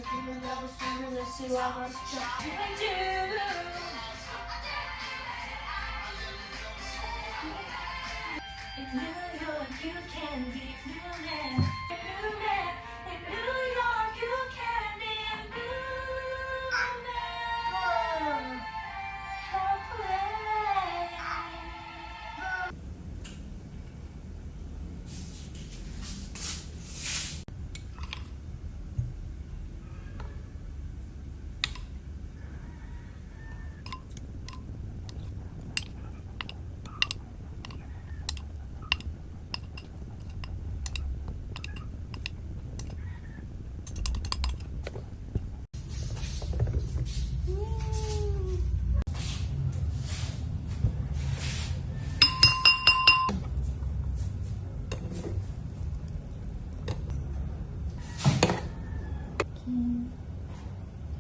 In New York, you can be new man. New man. In New York, you can be a new man. Help play.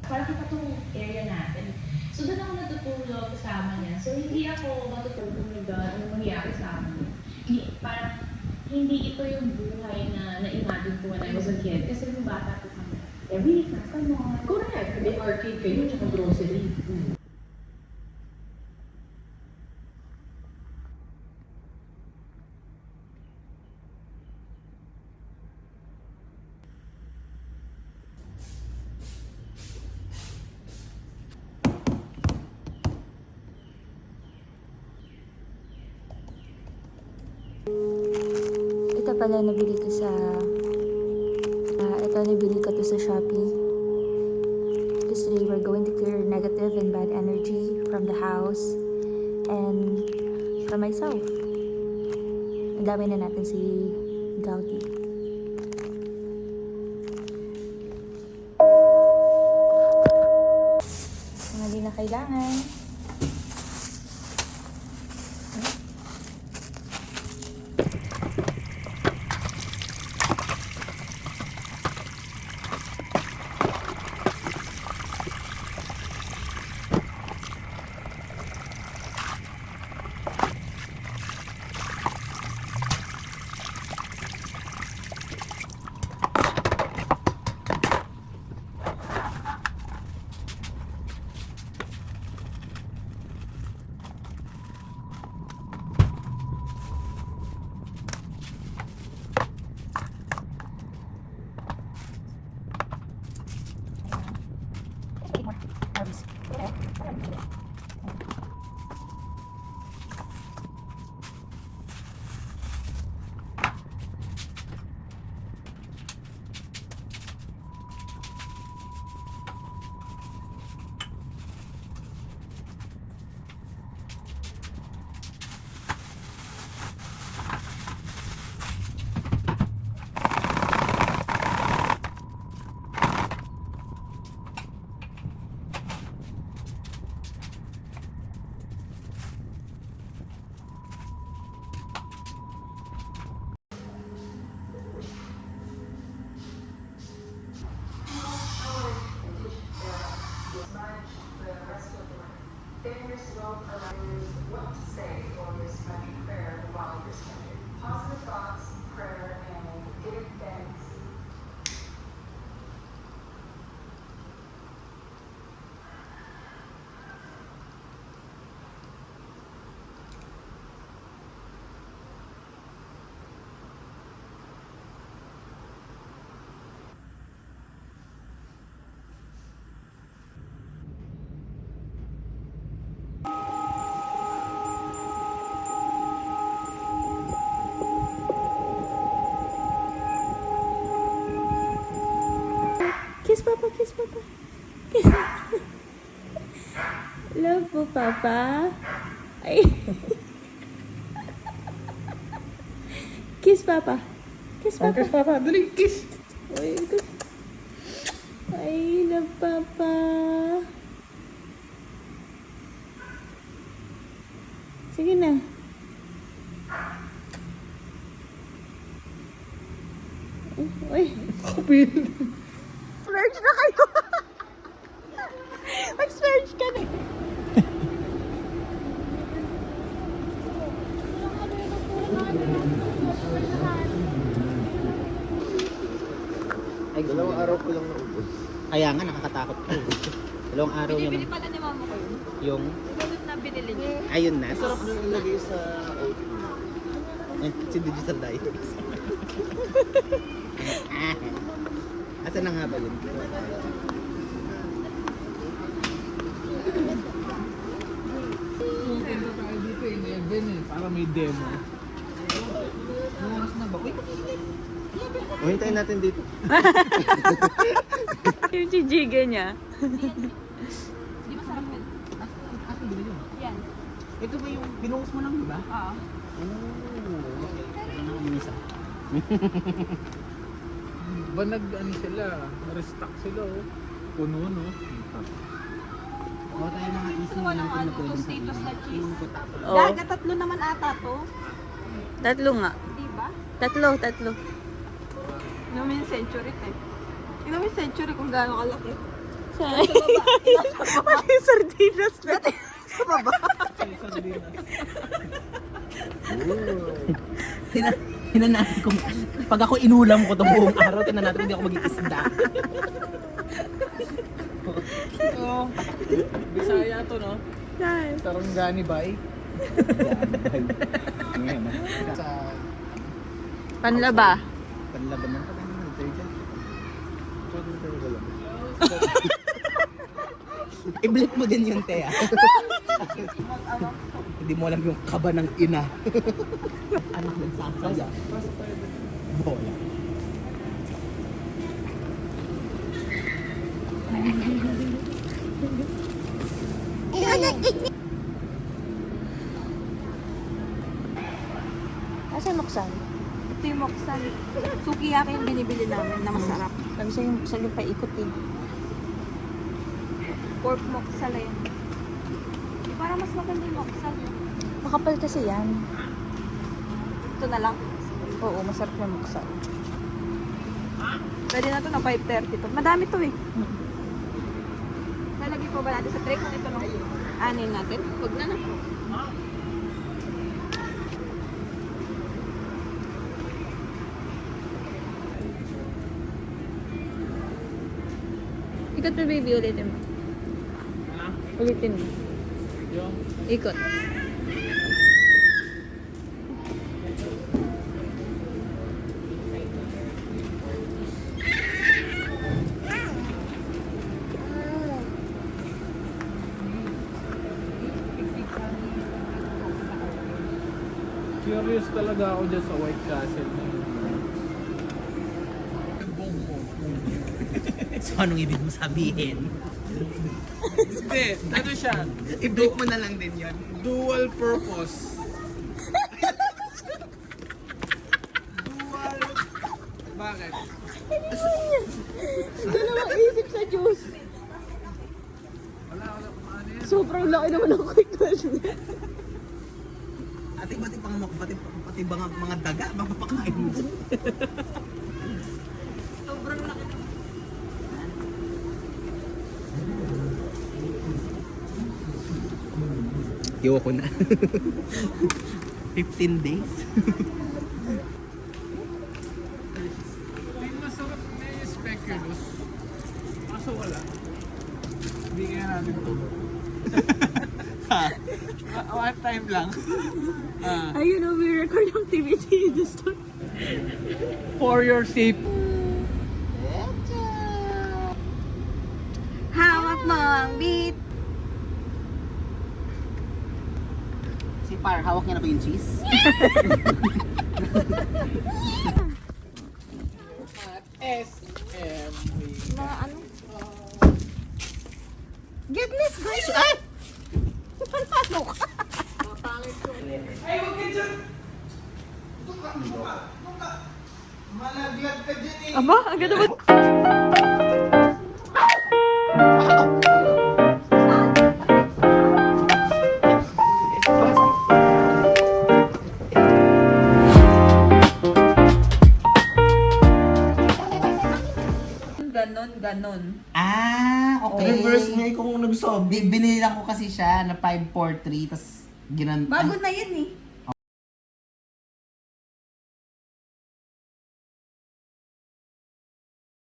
Parang kita itong area natin. So, doon ako natutulog kasama niya. So, hindi ako matutulog na doon ang mangyayari sa amin. Parang, hindi ito yung buhay na na-imagine ko when I was a kid. Kasi nung bata ko kami, every week na kanon. Correct. May arcade kayo, tsaka grocery. Ito pala nabili ko sa nabili ko to sa Shopee. Because today we're going to clear negative and bad energy from the house and from myself. Ang dami na natin si Gauti. Mga di na kailangan. Kiss Papa, kiss Papa. Kiss Papa. Love po, Papa. Ay. Kiss Papa. Kiss Papa. Kiss Papa, dali, kiss! Ay, ay, love Papa. Sige na. Uy. Kapil! Merge na kayo. Mag-merge ka na. Ay, dalawang araw ko lang naubos. Kaya nga, nakakatakot ko. Dalawang araw niya Binibili pala ni mama ko yun. yung... Ganun na binili niya. Ayun na. Sarap na nilagay sa oat. Si Digital Diaries. Asa na nga ba yun? Punta tayo dito in Eben eh, para may demo. Ang oras na ba? Uy, makinig! O, hintayin natin dito. Yung chichiga niya. Di masarap yun. Ate, bili yun. Yan. Ito ba yung binungus mo lang, di ba? Oo. Oh, okay. Ano na kami isa? Ba nag-ano sila, restock sila oh. Puno no? O, tayo mga easy Gusto mo ng natin na ano, pwedeng tostitos na cheese? Oo. Gaga, tatlo naman ata to. Tatlo nga. Di ba? Tatlo. Tignan mo yung century eh. Tignan mo yung century kung gaano kalaki. Pati sardinas na. Sa baba. Hinanahin ko. Pag ako inulam ko itong buong araw, tinanatin hindi ako mag-iisda. Oo. Bisaya to no? Sarangani bay. Sa Panlaba. Panlaban ng pagkain detergent. I-blip mo din yun, Tea. Hindi mo alam yung kaba ng ina. Ano nagsasaya? Bola. Asa yung muksan? Ito yung moksan. Sukiyaki yung binibili namin na masarap. Sabi sa'yo yung muksan yung paikot eh. Pork moksal eh. Parang mas maganda yung moksal. Makapal kasi yan. Ito na lang. Oo, masarap na muksan. Pwede na to na 5.30 to. Madami to eh. Lalagay po ba natin sa tray kung ito nung anin natin? Huwag na na. Ikot mo baby, ulitin mo. Ulitin mo. yung Ikot. curious talaga ako dyan sa White Castle. So, anong ibig mo sabihin? Hindi, ano siya? I-blip mo na lang din yun. Dual purpose. Dual... Bakit? Dalawang isip sa juice. Wala kung ano yan. Sobrang laki naman ng quick niya. Ate, pati mga daga, mapapakain mo. Sobrang laki. Ayoko na. 15 days. May masarap may speculoos. Kaso wala. Bigyan natin to. One time lang. Ayun o, we record yung TVC. You just don't... For your safety. Hawak mo ang beat. Si Par, hawak niya na ba yung cheese? SM. Mga ano? Goodness gracious! Ay! Ano ka? Malaglag ka dyan eh. Aba, agad naman. Ganon. Ah, okay. Reverse niya kung nagsob. Binili lang ko kasi siya na 543, tas ginan... Bago na yun eh.